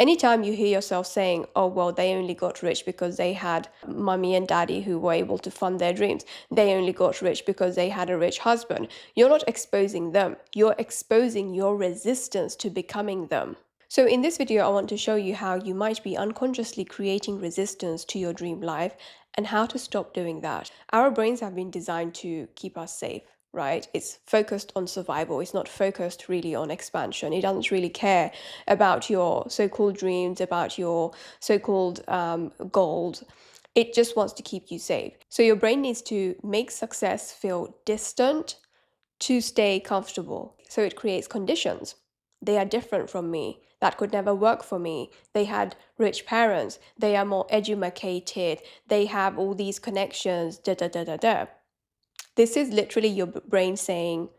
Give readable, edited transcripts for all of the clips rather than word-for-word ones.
Anytime you hear yourself saying, oh, well, they only got rich because they had mommy and daddy who were able to fund their dreams. They only got rich because they had a rich husband. You're not exposing them. You're exposing your resistance to becoming them. So in this video, I want to show you how you might be unconsciously creating resistance to your dream life and how to stop doing that. Our brains have been designed to keep us safe, right? It's focused on survival. It's not focused really on expansion. It doesn't really care about your so-called dreams, about your so-called goals. It just wants to keep you safe. So your brain needs to make success feel distant to stay comfortable. So it creates conditions. They are different from me. That could never work for me. They had rich parents. They are more educated. They have all these connections, da da da da da. This is literally your brain saying,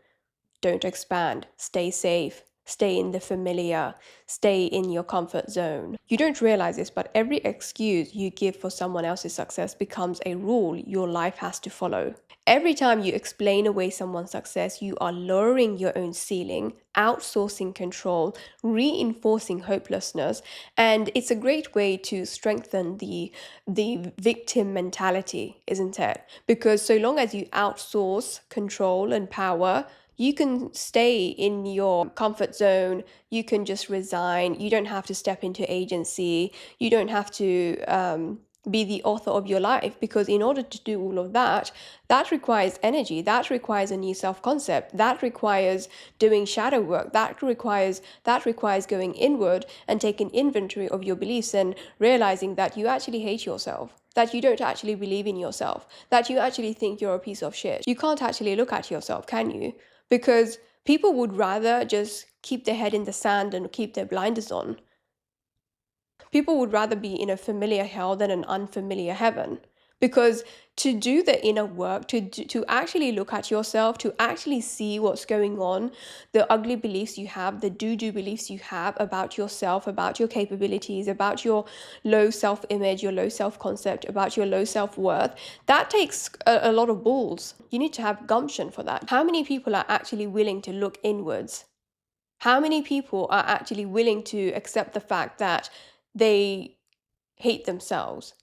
don't expand, stay safe, stay in the familiar, stay in your comfort zone. You don't realize this, but every excuse you give for someone else's success becomes a rule your life has to follow. Every time you explain away someone's success, you are lowering your own ceiling, outsourcing control, reinforcing hopelessness, and it's a great way to strengthen the victim mentality, isn't it? Because so long as you outsource control and power, you can stay in your comfort zone. You can just resign. You don't have to step into agency. You don't have to be the author of your life, because in order to do all of that, that requires energy. That requires a new self-concept. That requires doing shadow work. That requires going inward and taking inventory of your beliefs and realizing that you actually hate yourself, that you don't actually believe in yourself, that you actually think you're a piece of shit. You can't actually look at yourself, can you? Because people would rather just keep their head in the sand and keep their blinders on. People would rather be in a familiar hell than an unfamiliar heaven. Because to do the inner work, to actually look at yourself, to actually see what's going on, the ugly beliefs you have, the do-do beliefs you have about yourself, about your capabilities, about your low self-image, your low self-concept, about your low self-worth, that takes a lot of balls. You need to have gumption for that. How many people are actually willing to look inwards? How many people are actually willing to accept the fact that they hate themselves?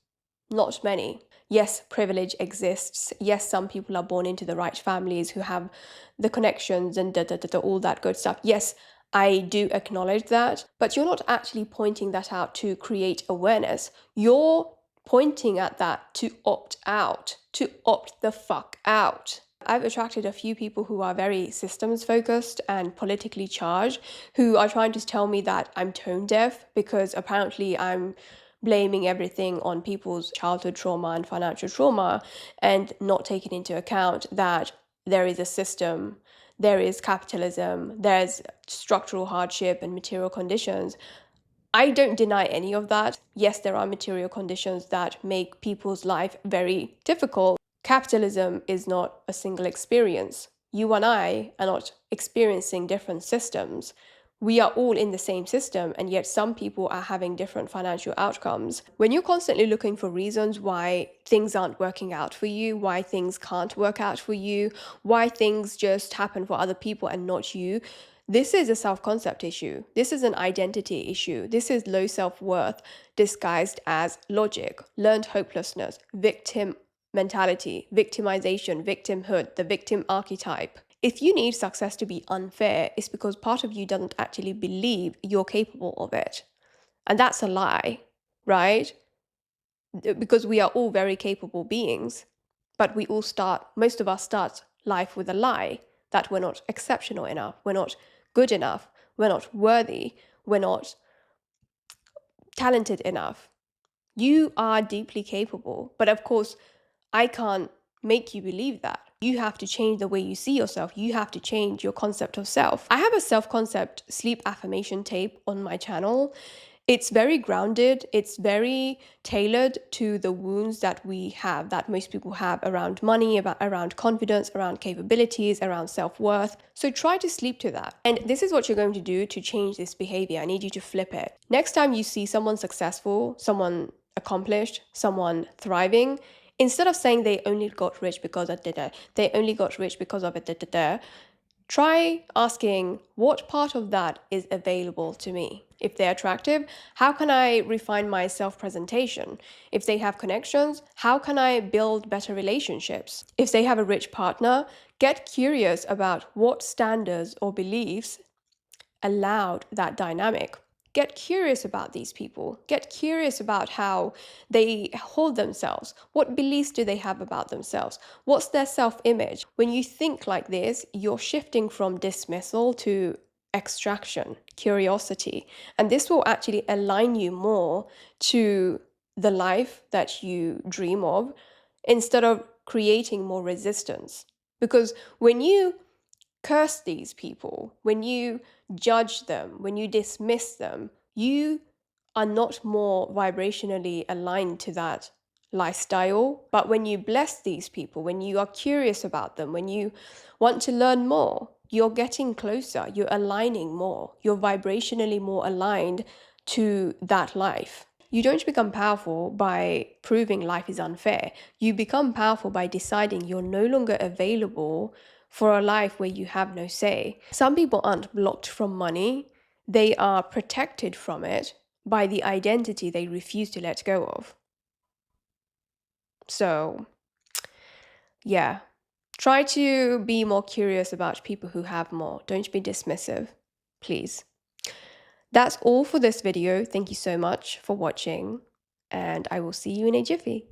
Not many. Yes, privilege exists. Yes, some people are born into the right families who have the connections and all that good stuff. Yes, I do acknowledge that, but you're not actually pointing that out to create awareness. You're pointing at that to opt out, to opt the fuck out. I've attracted a few people who are very systems focused and politically charged, who are trying to tell me that I'm tone deaf because apparently I'm blaming everything on people's childhood trauma and financial trauma and not taking into account that there is a system, there is capitalism, there's structural hardship and material conditions. I don't deny any of that. Yes, there are material conditions that make people's life very difficult. Capitalism is not a single experience. You and I are not experiencing different systems. We are all in the same system, and yet some people are having different financial outcomes. When you're constantly looking for reasons why things aren't working out for you, why things can't work out for you, why things just happen for other people and not you, this is a self-concept issue. This is an identity issue. This is low self-worth disguised as logic, learned hopelessness, victim mentality, victimization, victimhood, the victim archetype. If you need success to be unfair, it's because part of you doesn't actually believe you're capable of it. And that's a lie, right? Because we are all very capable beings, but most of us start life with a lie that we're not exceptional enough, we're not good enough, we're not worthy, we're not talented enough. You are deeply capable, but of course, I can't make you believe that. You have to change the way you see yourself. You have to change your concept of self. I have a self-concept sleep affirmation tape on my channel. It's very grounded. It's very tailored to the wounds that we have, that most people have around money, around confidence, around capabilities, around self-worth. So try to sleep to that. And this is what you're going to do to change this behavior. I need you to flip it. Next time you see someone successful, someone accomplished, someone thriving, instead of saying they only got rich because of they only got rich because of it, try asking, what part of that is available to me? If they're attractive, how can I refine my self-presentation? If they have connections, how can I build better relationships? If they have a rich partner, get curious about what standards or beliefs allowed that dynamic. Get curious about these people. Get curious about how they hold themselves. What beliefs do they have about themselves? What's their self-image? When you think like this, you're shifting from dismissal to extraction, curiosity. And this will actually align you more to the life that you dream of instead of creating more resistance. Because when you curse these people, when you judge them, when you dismiss them, you are not more vibrationally aligned to that lifestyle. But when you bless these people, when you are curious about them, when you want to learn more, you're getting closer, you're aligning more, you're vibrationally more aligned to that life. You don't become powerful by proving life is unfair. You become powerful by deciding you're no longer available for a life where you have no say. Some people aren't blocked from money, they are protected from it by the identity they refuse to let go of. So, yeah, try to be more curious about people who have more. Don't be dismissive, please. That's all for this video. Thank you so much for watching, and I will see you in a jiffy.